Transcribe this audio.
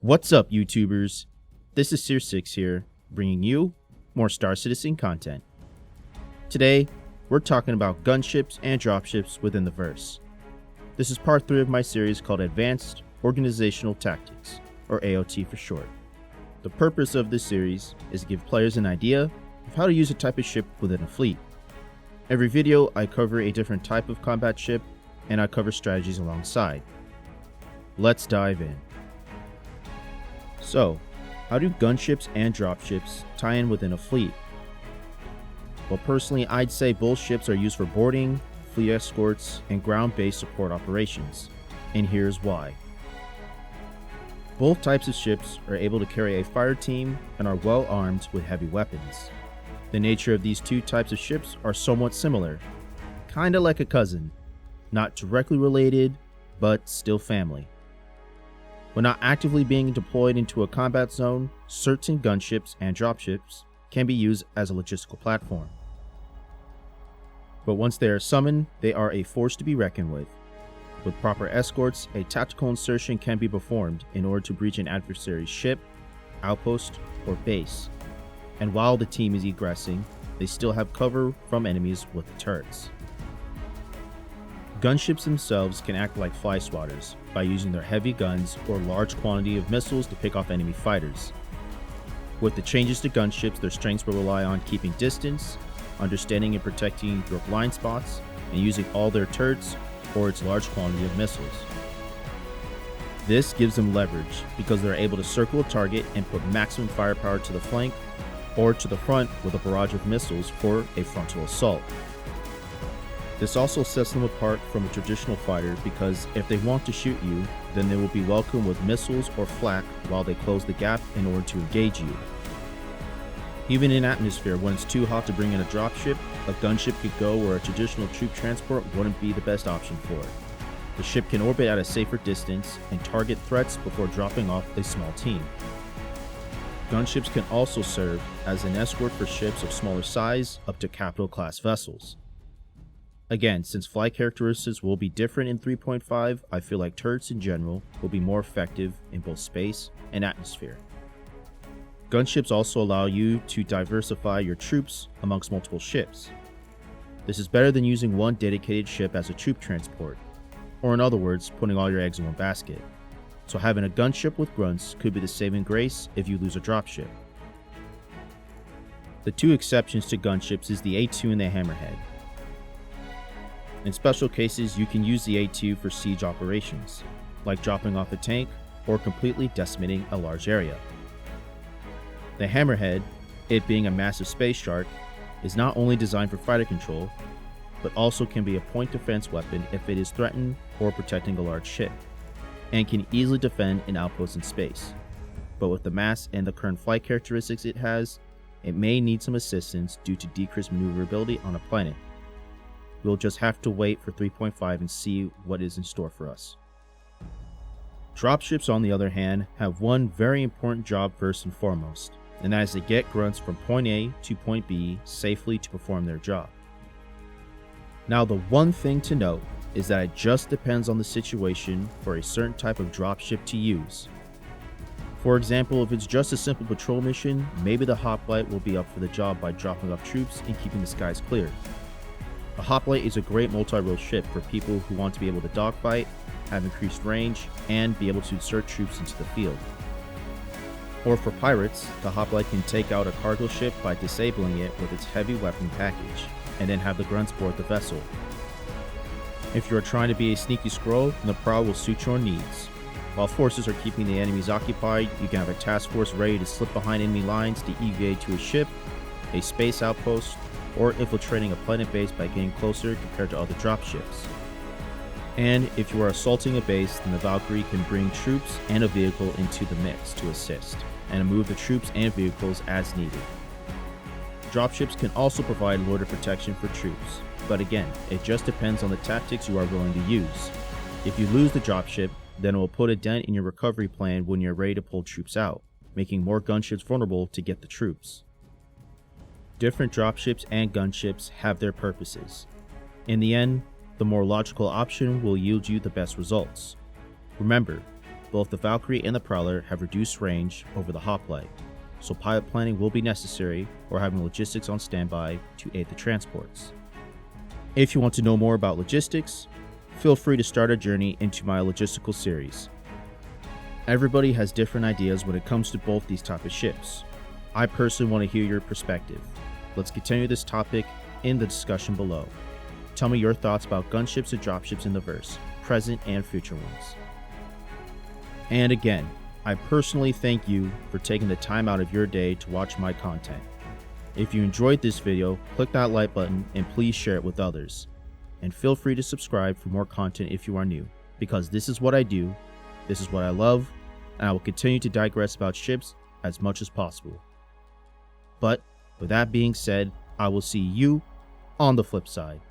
What's up, YouTubers? This is Seer6 here, bringing you more Star Citizen content. Today, we're talking about gunships and dropships within the verse. This is part 3 of my series called Advanced Organizational Tactics, or AOT for short. The purpose of this series is to give players an idea of how to use a type of ship within a fleet. Every video, I cover a different type of combat ship, and I cover strategies alongside. Let's dive in. So, how do gunships and dropships tie in within a fleet? Well, personally, I'd say both ships are used for boarding, fleet escorts, and ground-based support operations, and here's why. Both types of ships are able to carry a fire team and are well armed with heavy weapons. The nature of these two types of ships are somewhat similar, kinda like a cousin, not directly related, but still family. When not actively being deployed into a combat zone, certain gunships and dropships can be used as a logistical platform. But once they are summoned, they are a force to be reckoned with. With proper escorts, a tactical insertion can be performed in order to breach an adversary's ship, outpost, or base. And while the team is egressing, they still have cover from enemies with the turrets. Gunships themselves can act like fly swatters by using their heavy guns or large quantity of missiles to pick off enemy fighters. With the changes to gunships, their strengths will rely on keeping distance, understanding and protecting your blind spots, and using all their turrets or its large quantity of missiles. This gives them leverage because they're able to circle a target and put maximum firepower to the flank or to the front with a barrage of missiles for a frontal assault. This also sets them apart from a traditional fighter because if they want to shoot you, then they will be welcomed with missiles or flak while they close the gap in order to engage you. Even in atmosphere, when it's too hot to bring in a dropship, a gunship could go where a traditional troop transport wouldn't be the best option for it. The ship can orbit at a safer distance and target threats before dropping off a small team. Gunships can also serve as an escort for ships of smaller size up to capital class vessels. Again, since flight characteristics will be different in 3.5, I feel like turrets in general will be more effective in both space and atmosphere. Gunships also allow you to diversify your troops amongst multiple ships. This is better than using one dedicated ship as a troop transport, or in other words, putting all your eggs in one basket. So having a gunship with grunts could be the saving grace if you lose a dropship. The two exceptions to gunships is the A2 and the Hammerhead. In special cases, you can use the A2 for siege operations, like dropping off a tank or completely decimating a large area. The Hammerhead, it being a massive space shark, is not only designed for fighter control, but also can be a point defense weapon if it is threatened or protecting a large ship, and can easily defend an outpost in space. But with the mass and the current flight characteristics it has, it may need some assistance due to decreased maneuverability on a planet. We'll just have to wait for 3.5 and see what is in store for us. Dropships, on the other hand, have one very important job first and foremost, and that is to get grunts from point A to point B safely to perform their job. Now, the one thing to note is that it just depends on the situation for a certain type of dropship to use. For example, if it's just a simple patrol mission, maybe the hoplite will be up for the job by dropping off troops and keeping the skies clear. A hoplite is a great multi-role ship for people who want to be able to dogfight, have increased range, and be able to insert troops into the field. Or for pirates, the hoplite can take out a cargo ship by disabling it with its heavy weapon package, and then have the grunts board the vessel. If you are trying to be a sneaky squirrel, then the prow will suit your needs. While forces are keeping the enemies occupied, you can have a task force ready to slip behind enemy lines to EVA to a ship, a space outpost, or infiltrating a planet base by getting closer compared to other dropships. And if you are assaulting a base, then the Valkyrie can bring troops and a vehicle into the mix to assist, and move the troops and vehicles as needed. Dropships can also provide loader protection for troops, but again, it just depends on the tactics you are willing to use. If you lose the dropship, then it will put a dent in your recovery plan when you're ready to pull troops out, making more gunships vulnerable to get the troops. Different dropships and gunships have their purposes. In the end, the more logical option will yield you the best results. Remember, both the Valkyrie and the Prowler have reduced range over the hoplite, so pilot planning will be necessary or having logistics on standby to aid the transports. If you want to know more about logistics, feel free to start a journey into my logistical series. Everybody has different ideas when it comes to both these type of ships. I personally want to hear your perspective. Let's continue this topic in the discussion below. Tell me your thoughts about gunships and dropships in the verse, present and future ones. And again, I personally thank you for taking the time out of your day to watch my content. If you enjoyed this video, click that like button and please share it with others. And feel free to subscribe for more content if you are new, because this is what I do, this is what I love, and I will continue to digress about ships as much as possible. But with that being said, I will see you on the flip side.